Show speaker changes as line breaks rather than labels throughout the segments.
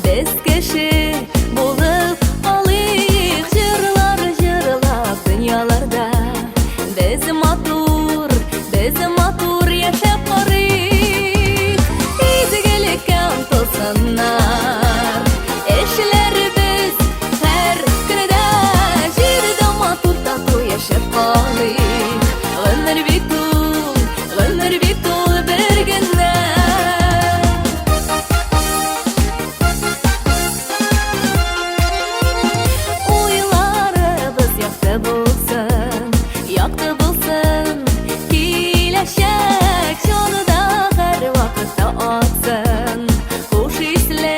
Biz kişi bulup alayık jırlar jırlap dünyalarda. Biz matur yaşap barıyık. İzgilikten tolsunlar eşler biz her günde. Jirda matur tatu yaşap alayık. Gönür bitul bir günde. Yaktı bulsun kileşek, şunu da her vakitte atsın. Kuş isle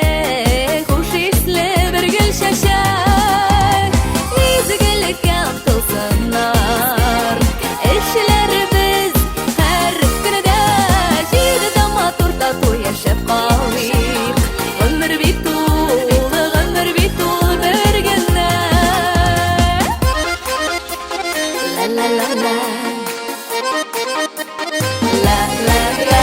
bir gül şeşek. İzgilikten tolsunlar eşler biz her günde. Jirda matur tatu yaşap kalayık. Gönür bitul bir günde. La la la la, la la la,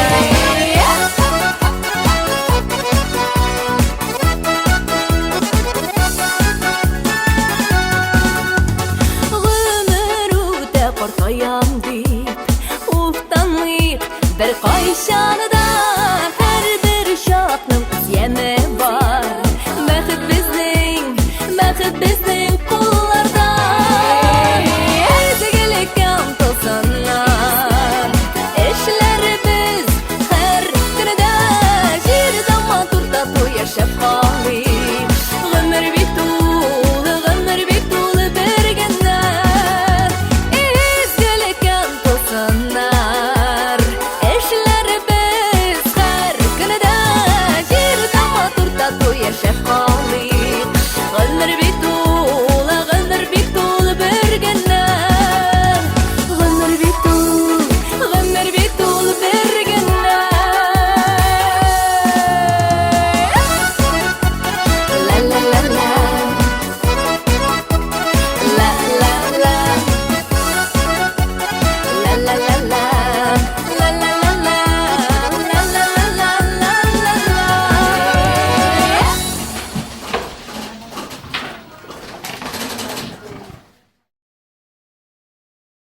Gönür üde korkayam deyip uftanmayık bir kayşanıda.